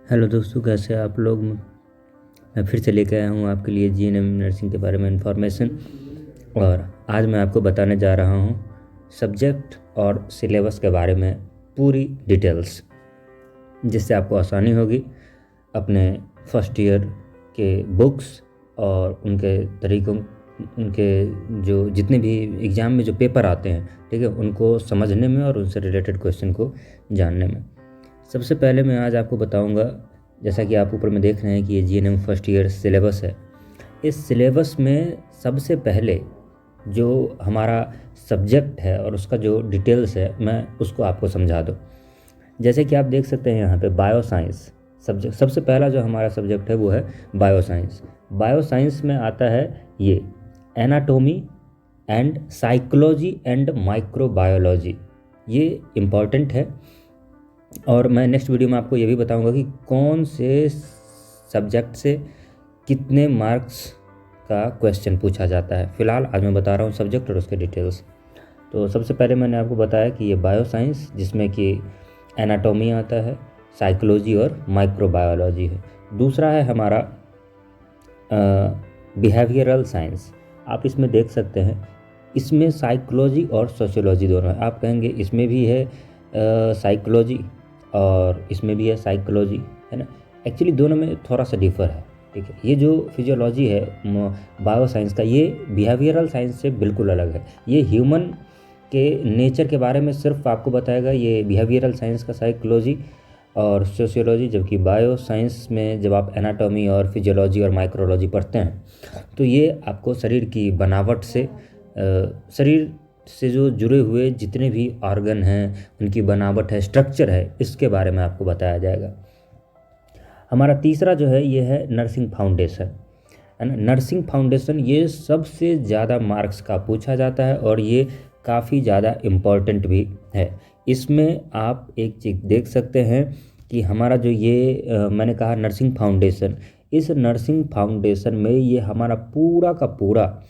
Hello दोस्तों, कैसे हैं आप लोग। मैं फिर से लेकर आया हूँ आपके लिए जीएनएम नर्सिंग के बारे में इंफॉर्मेशन। और आज मैं आपको बताने जा रहा हूँ सब्जेक्ट और सिलेबस के बारे में पूरी डिटेल्स, जिससे आपको आसानी होगी अपने फर्स्ट ईयर के बुक्स और उनके तरीक़ों, उनके जो जितने भी एग्ज़ाम में जो पेपर आते हैं, ठीक है, उनको समझने में और उनसे रिलेटेड क्वेश्चन को जानने में। सबसे पहले मैं आज आपको बताऊंगा, जैसा कि आप ऊपर में देख रहे हैं कि ये जीएनएम फर्स्ट ईयर सिलेबस है। इस सिलेबस में सबसे पहले जो हमारा सब्जेक्ट है और उसका जो डिटेल्स है, मैं उसको आपको समझा दूँ। जैसे कि आप देख सकते हैं यहाँ पे बायोसाइंस सब्जेक्ट, सबसे पहला जो हमारा सब्जेक्ट है वो है बायोसाइंस। बायोसाइंस में आता है ये anatomy and psychology and microbiology. ये इम्पॉर्टेंट है। और मैं नेक्स्ट वीडियो में आपको ये भी बताऊंगा कि कौन से सब्जेक्ट से कितने मार्क्स का क्वेश्चन पूछा जाता है। फ़िलहाल आज मैं बता रहा हूँ सब्जेक्ट और उसके डिटेल्स। तो सबसे पहले मैंने आपको बताया कि ये बायोसाइंस, जिसमें कि एनाटॉमी आता है, साइकोलॉजी और माइक्रोबायोलॉजी है। दूसरा है हमारा बिहेवियरल साइंस। आप इसमें देख सकते हैं, इसमें साइकोलॉजी और सोशियोलॉजी दोनों है। आप कहेंगे इसमें भी है साइकोलॉजी और इसमें भी है साइकोलॉजी, है ना। एक्चुअली दोनों में थोड़ा सा डिफर है, ठीक है। ये जो फिजियोलॉजी है बायोसाइंस का, ये बिहेवियरल साइंस से बिल्कुल अलग है। ये ह्यूमन के नेचर के बारे में सिर्फ आपको बताएगा, ये बिहेवियरल साइंस का साइकोलॉजी और सोशियोलॉजी। जबकि बायो साइंस में जब आप एनाटॉमी और फिजियोलॉजी और माइक्रोलॉजी पढ़ते हैं तो ये आपको शरीर की बनावट से, शरीर से जो जुड़े हुए जितने भी ऑर्गन हैं, उनकी बनावट है, स्ट्रक्चर है, इसके बारे में आपको बताया जाएगा। हमारा तीसरा जो है ये है नर्सिंग फाउंडेशन, है ना। नर्सिंग फाउंडेशन ये सबसे ज़्यादा मार्क्स का पूछा जाता है और ये काफ़ी ज़्यादा इम्पॉर्टेंट भी है। इसमें आप एक चीज़ देख सकते हैं कि हमारा जो ये मैंने कहा नर्सिंग फाउंडेशन, इस नर्सिंग फाउंडेशन में ये हमारा पूरा का पूरा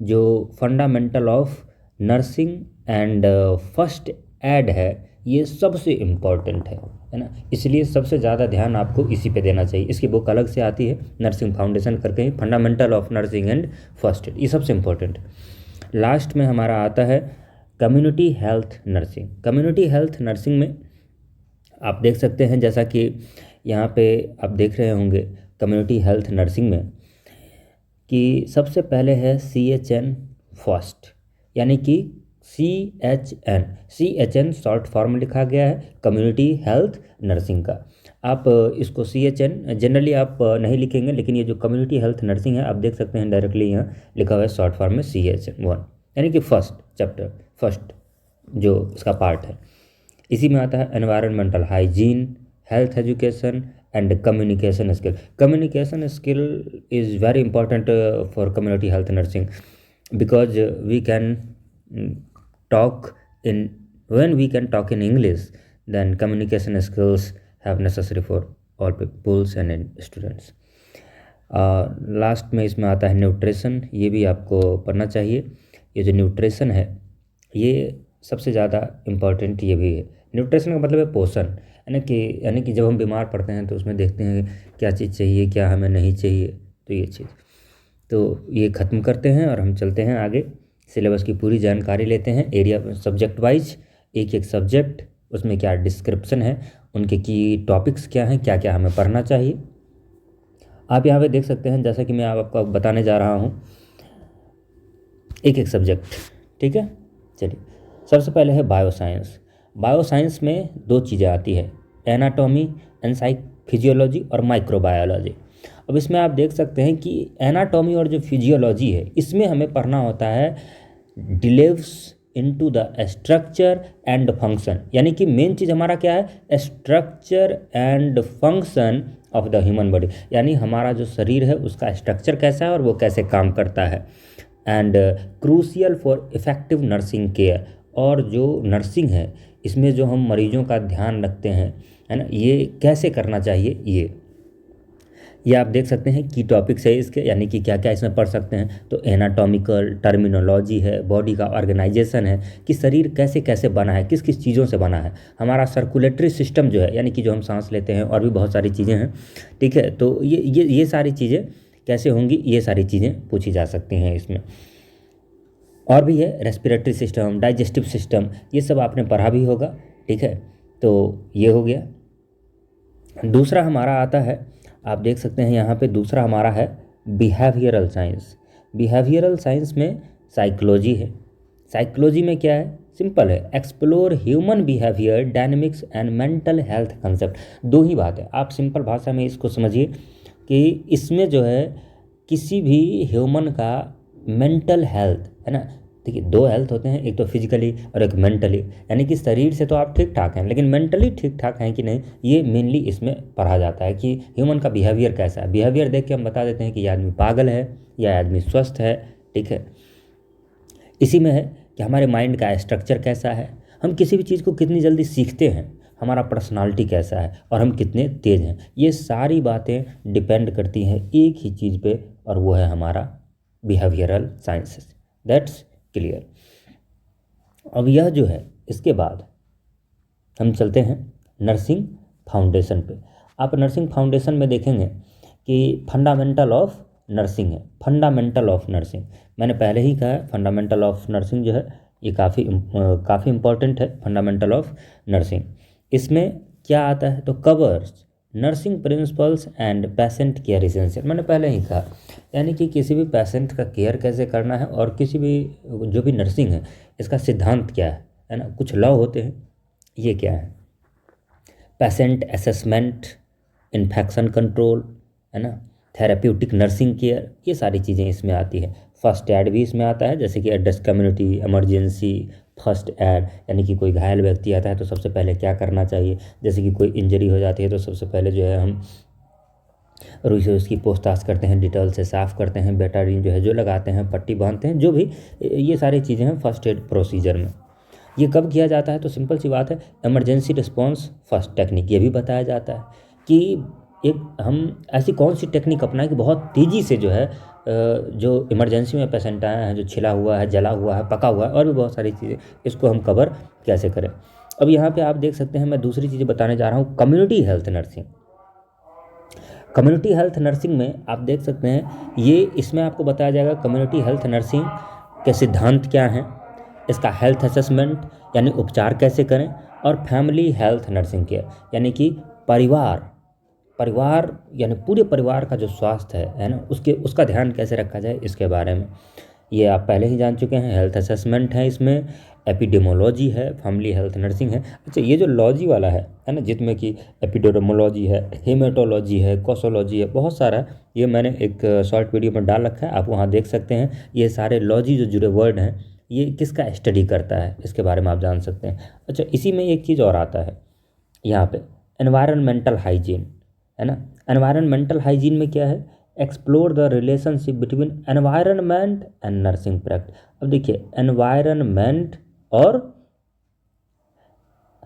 जो fundamental of nursing and first add है, ये सबसे इम्पॉर्टेंट है ना। इसलिए सबसे ज़्यादा ध्यान आपको इसी पे देना चाहिए। इसकी बुक अलग से आती है, नर्सिंग फाउंडेशन करके ही, fundamental of nursing and first aid, ये सबसे इम्पॉर्टेंट। लास्ट में हमारा आता है community health nursing. Community health nursing में आप देख सकते हैं, जैसा कि यहाँ पे आप देख रहे होंगे कम्युनिटी हेल्थ नर्सिंग में, कि सबसे पहले है CHN फर्स्ट, यानी कि CHN शॉर्ट फॉर्म लिखा गया है कम्युनिटी हेल्थ नर्सिंग का। आप इसको CHN जनरली आप नहीं लिखेंगे, लेकिन ये जो कम्युनिटी हेल्थ नर्सिंग है, आप देख सकते हैं डायरेक्टली यहाँ लिखा हुआ है शॉर्ट फॉर्म में CHN1, यानी कि फर्स्ट चैप्टर, फर्स्ट जो इसका पार्ट है। इसी में आता है environmental hygiene, health education and communication skill. Communication skill is very important for community health nursing, because we can talk in when we can talk in English, then communication skills have necessary for all peoples and students. Last में इसमें आता है nutrition. ये भी आपको पढ़ना चाहिए। ये जो न्यूट्रिशन है ये सबसे ज़्यादा इम्पॉर्टेंट ये भी है। न्यूट्रिशन का मतलब है पोषण, यानी कि जब हम बीमार पड़ते हैं तो उसमें देखते हैं क्या चीज़ चाहिए, क्या हमें नहीं चाहिए, तो ये चीज़। तो ये ख़त्म करते हैं और हम चलते हैं आगे। सिलेबस की पूरी जानकारी लेते हैं एरिया सब्जेक्ट वाइज, एक एक सब्जेक्ट, उसमें क्या डिस्क्रिप्शन है, उनके की टॉपिक्स क्या हैं, क्या क्या हमें पढ़ना चाहिए। आप यहाँ पे देख सकते हैं, जैसा कि मैं आपको बताने जा रहा हूँ एक एक सब्जेक्ट, ठीक है। चलिए, सबसे पहले है बायोसाइंस। बायोसाइंस में दो चीज़ें आती है, एनाटॉमी एंड फिजियोलॉजी और माइक्रोबायोलॉजी। अब इसमें आप देख सकते हैं कि एनाटॉमी और जो फिजियोलॉजी है, इसमें हमें पढ़ना होता है delves into the structure and function, यानी कि मेन चीज़ हमारा क्या है, structure and function of the human body, यानी हमारा जो शरीर है उसका स्ट्रक्चर कैसा है और वो कैसे काम करता है। And crucial for effective nursing care, और जो नर्सिंग है इसमें जो हम मरीजों का ध्यान रखते हैं, है ना, ये कैसे करना चाहिए। ये आप देख सकते हैं की टॉपिक्स है इसके, यानी कि क्या क्या इसमें पढ़ सकते हैं। तो एनाटॉमिकल टर्मिनोलॉजी है, बॉडी का ऑर्गेनाइजेशन है कि शरीर कैसे कैसे बना है, किस किस चीज़ों से बना है, हमारा सर्कुलेटरी सिस्टम जो है यानी कि जो हम सांस लेते हैं, और भी बहुत सारी चीज़ें हैं। ठीक है, तो ये सारी चीज़ें कैसे होंगी, ये सारी चीज़ें पूछी जा सकती हैं इसमें। और भी है रेस्पिरेटरी सिस्टम, डाइजेस्टिव सिस्टम, ये सब आपने पढ़ा भी होगा। ठीक है, तो ये हो गया। दूसरा हमारा आता है, आप देख सकते हैं यहाँ पे दूसरा हमारा है बिहेवियरल साइंस। बिहेवियरल साइंस में साइकोलॉजी है। साइकोलॉजी में क्या है, सिंपल है, explore human behaviour dynamics and mental health concept. दो ही बात है, आप सिंपल भाषा में इसको समझिए कि इसमें जो है किसी भी ह्यूमन का मेंटल हेल्थ है ना, देखिए दो हेल्थ होते हैं, एक तो फिजिकली और एक मेंटली, यानी कि शरीर से तो आप ठीक ठाक हैं लेकिन मेंटली ठीक ठाक हैं कि नहीं, ये मेनली इसमें पढ़ा जाता है कि ह्यूमन का बिहेवियर कैसा है। बिहेवियर देख के हम बता देते हैं कि ये आदमी पागल है या आदमी स्वस्थ है। ठीक है, इसी में है कि हमारे माइंड का स्ट्रक्चर कैसा है, हम किसी भी चीज़ को कितनी जल्दी सीखते हैं, हमारा पर्सनालिटी कैसा है, और हम कितने तेज़ हैं। ये सारी बातें डिपेंड करती हैं एक ही चीज़ पे, और वो है हमारा बिहेवियरल साइंसेस। That's clear. अब यह जो है, इसके बाद हम चलते हैं नर्सिंग फाउंडेशन पे। आप नर्सिंग फाउंडेशन में देखेंगे कि फंडामेंटल ऑफ नर्सिंग है। फंडामेंटल ऑफ नर्सिंग मैंने पहले ही कहा है, फंडामेंटल ऑफ नर्सिंग जो है ये काफ़ी इम्पॉर्टेंट है। फंडामेंटल ऑफ नर्सिंग, इसमें क्या आता है, तो covers nursing principles and patient care essential. मैंने पहले ही कहा, यानी कि किसी भी पेशेंट का केयर कैसे करना है, और किसी भी जो भी नर्सिंग है इसका सिद्धांत क्या है ना, कुछ लॉ होते हैं, ये क्या है, पेशेंट असेसमेंट, इन्फेक्शन कंट्रोल, है ना, थेराप्यूटिक नर्सिंग केयर, ये सारी चीज़ें इसमें आती है। फर्स्ट एड भी इसमें आता है, जैसे कि address community emergency first aid, यानी कि कोई घायल व्यक्ति आता है तो सबसे पहले क्या करना चाहिए, जैसे कि कोई इंजरी हो जाती है तो सबसे पहले जो है हम रुई से उसकी पूछताछ करते हैं, डिटॉल से साफ़ करते हैं, बेटाडीन जो है जो लगाते हैं, पट्टी बांधते हैं, जो भी ये सारी चीज़ें हैं फर्स्ट एड प्रोसीजर में। ये कब किया जाता है, तो सिंपल सी बात है, इमरजेंसी रिस्पॉन्स फर्स्ट टेक्निक, ये भी बताया जाता है कि एक हम ऐसी कौन सी टेक्निक अपनाएं कि बहुत तेज़ी से जो है जो इमरजेंसी में पेशेंट आए हैं, जो छिला हुआ है, जला हुआ है, पका हुआ है, और भी बहुत सारी चीज़ें, इसको हम कवर कैसे करें। अब यहाँ पे आप देख सकते हैं, मैं दूसरी चीज़ बताने जा रहा हूँ, community health nursing. Community health nursing में आप देख सकते हैं, ये इसमें आपको बताया जाएगा कम्युनिटी हेल्थ नर्सिंग के सिद्धांत क्या हैं, इसका हेल्थ असेसमेंट यानी उपचार कैसे करें, और फैमिली हेल्थ नर्सिंग केयर यानी कि परिवार यानी पूरे परिवार का जो स्वास्थ्य है ना, उसका ध्यान कैसे रखा जाए, इसके बारे में ये आप पहले ही जान चुके हैं। हेल्थ असेसमेंट है, इसमें एपिडेमोलॉजी है, फैमिली हेल्थ नर्सिंग है। अच्छा, ये जो लॉजी वाला है ना, जिसमें कि एपिडेमोलॉजी है, हेमेटोलॉजी है, कोसोलॉजी है, बहुत सारा है, ये मैंने एक शॉर्ट वीडियो में डाल रखा है, आप वहाँ देख सकते हैं। ये सारे लॉजी जो जुड़े वर्ड हैं, ये किसका स्टडी करता है, इसके बारे में आप जान सकते हैं। अच्छा, इसी में एक चीज़ और आता है यहाँ पे, एनवायरनमेंटल हाइजीन, है ना। एनवायरनमेंटल हाइजीन में क्या है, explore the relationship between environment and nursing practice. अब देखिए, एनवायरनमेंट और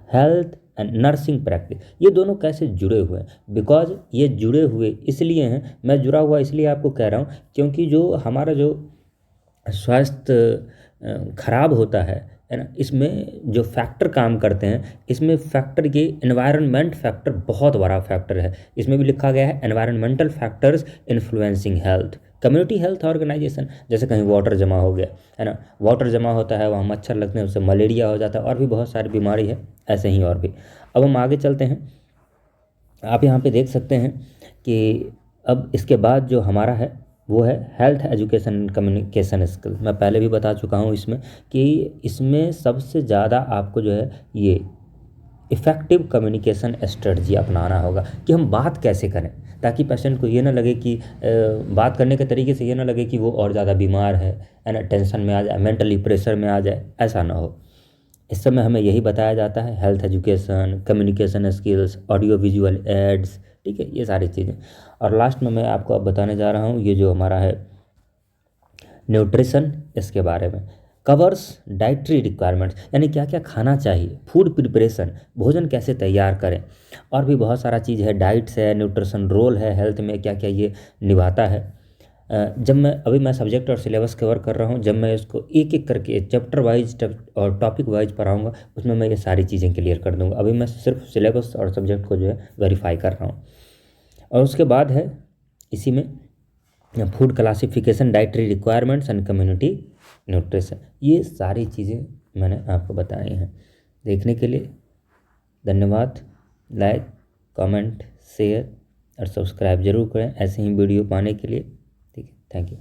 हेल्थ एंड नर्सिंग प्रैक्टिस, ये दोनों कैसे जुड़े हुए हैं, बिकॉज ये जुड़े हुए इसलिए हैं, मैं जुड़ा हुआ इसलिए आपको कह रहा हूँ क्योंकि जो हमारा जो स्वास्थ्य खराब होता है ना, इसमें जो फैक्टर काम करते हैं, इसमें फैक्टर ये एनवायरनमेंट फैक्टर बहुत बड़ा फैक्टर है। इसमें भी लिखा गया है environmental factors influencing health. Community health organization, जैसे कहीं वाटर जमा हो गया है ना, वाटर जमा होता है, वहाँ मच्छर लगते हैं, उससे मलेरिया हो जाता है, और भी बहुत सारी बीमारी है, ऐसे ही और भी। अब हम आगे चलते हैं, आप यहाँ पे देख सकते हैं कि अब इसके बाद जो हमारा है वो है health education and communication skill. मैं पहले भी बता चुका हूँ इसमें कि इसमें सबसे ज़्यादा आपको जो है ये इफ़ेक्टिव कम्युनिकेशन स्ट्रेटजी अपनाना होगा कि हम बात कैसे करें, ताकि पेशेंट को ये ना लगे कि बात करने के तरीके से ये ना लगे कि वो और ज़्यादा बीमार है ना, टेंशन में आ जाए, मेंटली प्रेशर में आ जाए, ऐसा ना हो। इस समय हमें यही बताया जाता है, health education, communication skills, audio visual aids, ठीक है, ये सारी चीज़ें। और लास्ट में मैं आपको अब बताने जा रहा हूँ ये जो हमारा है न्यूट्रिशन, इसके बारे में। कवर्स डाइटरी रिक्वायरमेंट्स, यानी क्या क्या खाना चाहिए, फूड प्रिपरेशन, भोजन कैसे तैयार करें, और भी बहुत सारा चीज़ है, डाइट्स है, न्यूट्रिशन रोल है हेल्थ में, क्या क्या ये निभाता है। जब मैं सब्जेक्ट और सिलेबस कवर कर रहा हूँ, जब मैं इसको एक एक करके चैप्टर वाइज और टॉपिक वाइज पढ़ाऊँगा, उसमें मैं ये सारी चीज़ें क्लियर कर दूँगा। अभी मैं सिर्फ सिलेबस और सब्जेक्ट को जो है वेरीफाई कर रहा हूँ। और उसके बाद है इसी में food classification, dietary requirements and community nutrition. ये सारी चीज़ें मैंने आपको बताई हैं। देखने के लिए धन्यवाद। लाइक, कमेंट, शेयर और सब्सक्राइब जरूर करें ऐसे ही वीडियो पाने के लिए। ठीक है, थैंक यू।